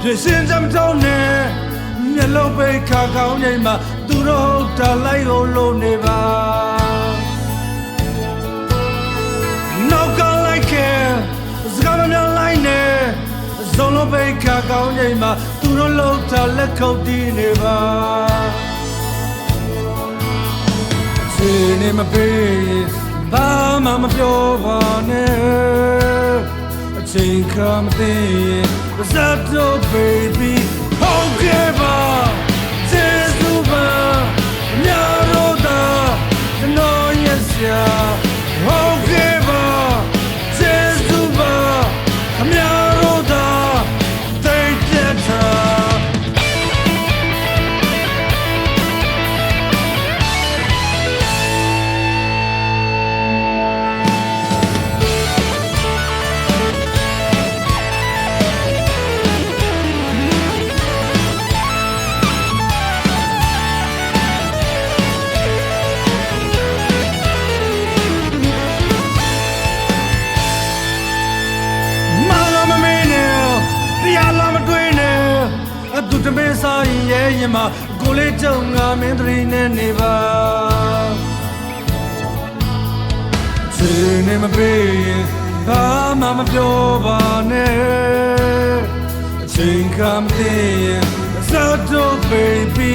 ဖြစ်ရှင်ကြမတော့နဲ့မျက်လုံးပိတ်ခါကောင်းချိန်မှာသူတို့တာလိုက်လို့နေပါနောက်ကလိုက်ခဲ့စကားမများလိုက်နဲ့ဇုံလုံးပိတ်ခါကောင်းချိန်မှာသူတို့လောက်တာလက်ခုပ်တီးနေပါခြေနေမပေးဘာမှမပြောပါနဲ့အချိန်ခါမသိရင်ဇတ်တော့ baby ဟုတ်ကဲ့ပါကျေးဇူးပါမြတ်တော်သာကျွန်တော်ရဲ့ဆရာဟုတ်ကဲ့ပါကျေးဇူးပါမြတ်တော်သာသိတဲ့သာသူတမင်းစားရဲ့ရင်မှာကိုလေးကြုံငါမင်းတရီနဲ့နေပါချီနေမပေးရင်ဘာမှမပြောပါနဲ့အချိန်ကမသိရင်ဇတ်တော့ baby